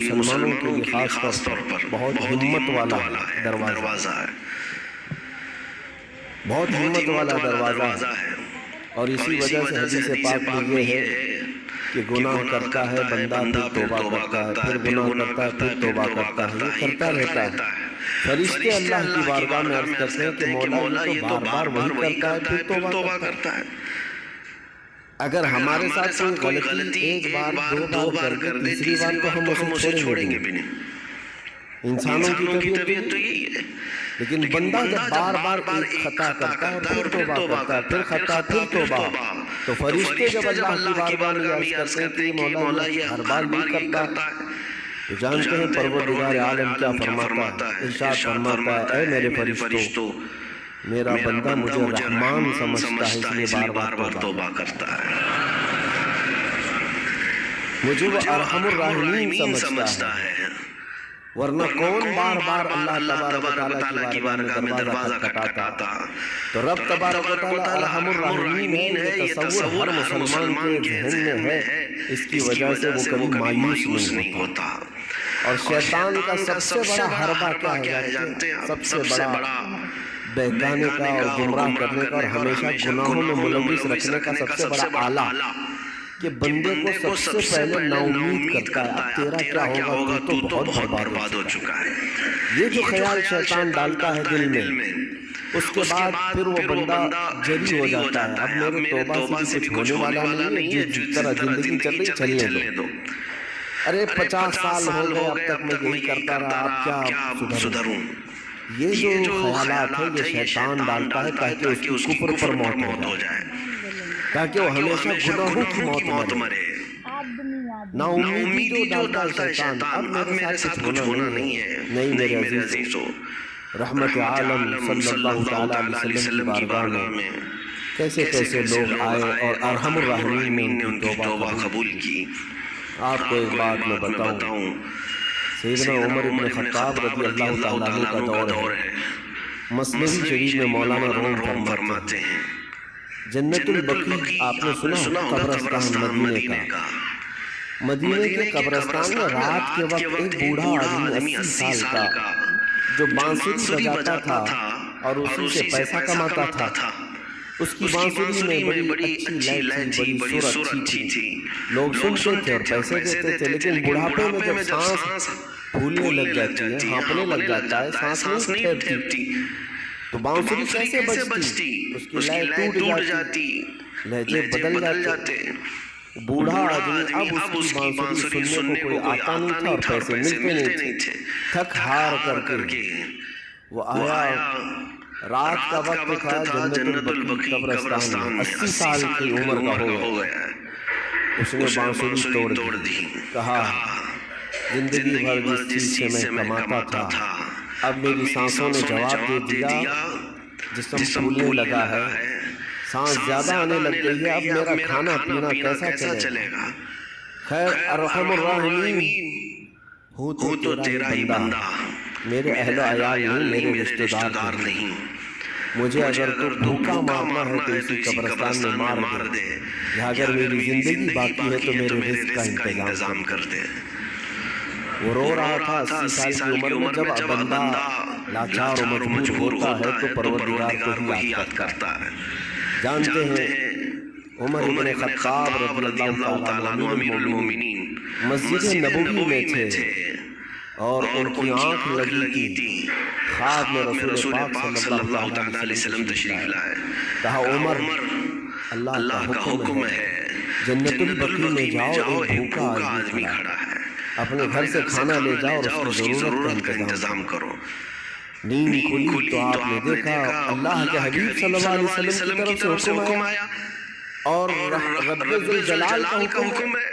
مسلمانوں کے لیے خاص طور پر بہت ہمت والا دروازہ ہے، بہت ہمت والا دروازہ ہے، اور اسی وجہ سے حدیث پاک میں یہ ہے کہ گناہ کرتا ہے بندہ پھر توبہ کرتا ہے، پھر گناہ کرتا ہے پھر توبہ کرتا ہے، یہ کرتا رہتا ہے۔ فرشتے اللہ کی بارگاہ میں عرض کرتے ہیں کہ مولا یہ تو بار بار وہی کرتا ہے پھر توبہ کرتا ہے۔ اگر ہمارے ساتھ کوئی غلطی ایک بار دو بار کر دے، تیسری بار تو ہم اسے چھوڑیں گے بھی نہیں۔ انسانوں کی طبیعت تو یہی ہے، لیکن بندہ جب بار بار ایک خطا کرتا ہے اور پھر توبہ کرتا ہے، پھر خطا پھر توبہ، تو فرشتے جب اللہ کی بارگاہ میں عرض کرتے ہیں کہ مولا یہ ہر بار نہیں کرتا ہے، تو جانتے ہیں پروردگار عالم کیا فرماتا ہے؟ ارشاد فرماتا ہے اے میرے فرشتوں، میرا بندہ مجھے رحمان سمجھتا ہے اس لیے بار بار توبہ کرتا ہے، مجھے وہ ارحم الراحمین سمجھتا ہے، ورنہ کون بار بار اللہ تبارک و تعالیٰ کی بارگاہ میں دروازہ کھٹکھٹاتا۔ تو رب تبارک و تعالیٰ ارحم الراحمین ہے، یہ تصور ہر مسلمان کے ذہن میں ہے، اس کی وجہ سے وہ کبھی مایوس نہیں ہوتا۔ اور شیطان کا سب سے بڑا حربہ کیا ہے جانتے ہیں؟ سب سے بڑا بہکانے کا اور گمراہ کرنے کا اور ہمیشہ گناہوں میں ملوث رکھنے کا سب سے بڑا آلہ کہ بندے کو سب سے پہلے نا امید کرتا ہے، اب تیرا کیا ہوگا، تو بہت برباد ہو چکا ہے۔ یہ جو خیال شیطان ڈالتا ہے دل میں، اس کے بعد پھر وہ بندہ جری ہو جاتا ہے، اب میرے توبہ سے کچھ ہونے والا نہیں ہے، جس طرح زندگی چل رہی چلنے دو۔ ارے 50 سال ہو گئے اب تک میں یہی کرتا رہا، اب کیا سدھروں؟ یہ جو خیالات ہے یہ شیطان ڈالتا ہے تاکہ اس کی کفر پر موت ہو جائے، تاکہ وہ ہمیشہ گناہوں کی موت مرے۔ نا امیدی جو ڈالتا ہے شیطان، اب میرے ساتھ کچھ ہونا نہیں ہے، نہیں میرے عزیزو۔ رحمت عالم صلی اللہ تعالیٰ علیہ وسلم کی بارگاہ میں کیسے کیسے لوگ آئے اور ارحم الراحمین نے ان کی توبہ قبول کی۔ آپ کو ایک بات میں بتاؤں، سیدنا عمر بن خطاب رضی اللہ تعالیٰ عنہ کا دور ہے، مثنوی شریف میں مولانا روم فرماتے ہیں جنت البقیع آپ نے سنا قبرستان مدینے کا، مدینے کے قبرستان میں رات کے وقت ایک بوڑھا آدمی 80 سال کا جو بانسری بجاتا تھا اور اسی سے پیسہ کماتا تھا، اس کی بانسری میں بڑی اچھی لائٹ تھی، بڑی سر اچھی تھی، لوگ سنتے تھے اور پیسے دیتے تھے، لیکن بڑھاپے میں جب سانس پھولنے لگ جاتی ہے، ہانپنے لگ جاتا ہے، سانس نہیں ٹھہرتی، تو بانسری کیسے بجتی؟ اس کی لائٹ ٹوٹ جاتی، لہجے بدل جاتے۔ بوڑھا آدمی اب اس کی بانسری سننے کو کوئی آتا نہیں تھا اور پیسے ملتے نہیں تھے، تھک ہار کر کے وہ آیا، رات کا وقت تھا، جنت البقیع قبرستان میں 80 سال کی عمر کا ہو گیا ہے، اس نے بانسری توڑ دی، کہا زندگی بھر جس چیز سے میں کماتا تھا اب میری سانسوں نے جواب دے دیا، جسم پھولنے لگا ہے، سانس زیادہ آنے لگ گئی ہے، اب میرا کھانا پینا کیسا چلے گا؟ خیر ارحم الراحمین ہوں تو تیرا ہی بندہ، میرے اہل و عیال نہیں، میرے رشتہ دار نہیں، مجھے اگر تو بھوکا مارنا ہے تو اسی قبرستان میں مار دے، یا اگر میری زندگی باقی ہے تو میرے رزق کا انتظام کر دے۔ وہ رو رہا تھا 80 سال کی عمر میں، جب بندہ لاچار و مجبور ہوتا ہے تو پروردگار کو ہی یاد کرتا ہے۔ جانتے ہیں عمر بن خطاب رضی اللہ تعالیٰ عنہ امیر المومنین مسجد نبوی میں تھے اور ان کی آنکھ لگی تھی، خواب میں رسول پاک صلی اللہ تعالیٰ علیہ وسلم تشریف لائے، کہا عمر اللہ کا حکم ہے جنت البقیع میں جاؤ، ایک بھوکا آدمی کھڑا ہے، اپنے گھر سے کھانا لے جاؤ اور اس کی ضرورت کا انتظام کرو۔ نیند کھلی تو آپ نے دیکھا اللہ کے حبیب صلی اللہ علیہ وسلم کی طرف سے حکم آیا اور رب ذوالجلال کا حکم ہے،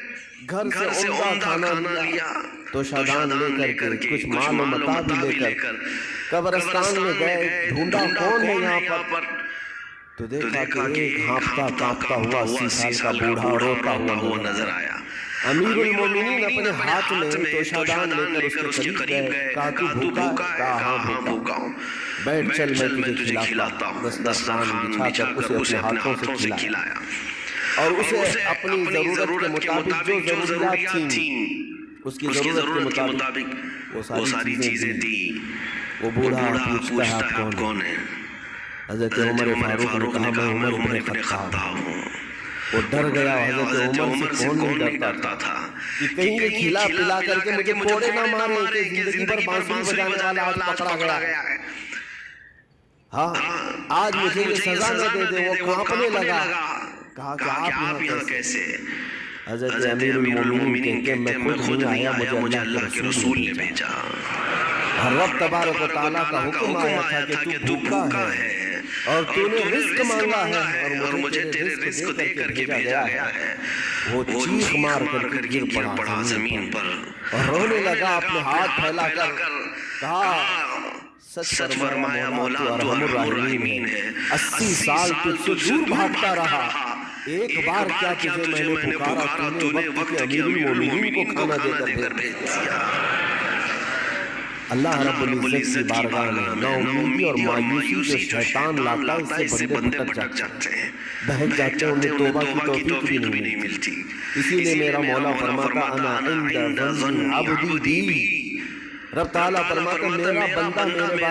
گھر سے عمدہ کھانا لیا، تو شادان لے کر کے کچھ مال و متاع بھی لے کر قبرستان میں گئے، ڈھونڈا کون ہے یہاں پر، تو دیکھا کہ ایک ہانپتا کانپتا ہوا 80 سال کا بوڑھا روتا ہوا نظر آیا۔ امیر المومنین اپنے ہاتھ میں توشادان لے کر اس کے قریب گئے، کہا تو بھوکا؟ کہا ہاں بھوکا ہوں، بیٹھ چل میں تجھے کھلاتا ہوں۔ دسترخوان بچھا کر اسے اپنے ہاتھوں سے کھلایا اور اسے اپنی ضرورت کے مطابق جو ضروریات تھیں اس کی ضرورت کے مطابق وہ ساری چیزیں دی. وہ بوڑھا پوچھتا ہے آپ کون ہیں؟ حضرت عمر فاروق نے کہا میں عمر بن خطاب ہوں. وہ ڈر گیا. حضرت عمر سے کون نہیں ڈرتا تھا کہ کہیں یہ کھلا پلا کر کے مجھے کوڑے نہ مارے کہ زندگی بھر بانسری بجانے والا آج پکڑا گیا ہے. ہاں آج مجھے یہ سزا نہ دے دے. وہ کانپنے لگا. کہا کہ آپ یہاں کیسے؟ حضرت امیر المومنین کہتے ہیں میں خود نہیں آیا, مجھے اللہ کے رسول نے بھیجا. اور رب تبارک و تعالیٰ کا حکم آیا تھا کہ تو بھوکا ہے اور تو نے رزق مانگا ہے اور مجھے تیرے رزق دے کر کے بھیجا گیا ہے. وہ چیخ مار کر کے گر پڑا زمین پر اور رونے لگا. اپنے ہاتھ پھیلا کر کہا سچ فرمایا مولا تو ارحم الراحمین ہے. 80 سال تجھ سے دور بھاگتا رہا. ایک بار کیا تجھے میں نے پکارا تو نے وقت کے امیر المومنین کو کھانا دے کر بھیج دیا. اللہ رب العزت کی بارگاہ میں نا امیدی اور مایوسی جو شیطان لاتا ہے اس سے بندے بھٹک جاتے ہیں, بہک جاتے ہیں, انہیں توبہ کی توفیق بھی نہیں ملتی. اسی لیے میرا مولا فرماتا انا عند ظن عبدی بی. رب تعالیٰ فرماتا میرا بندہ میرے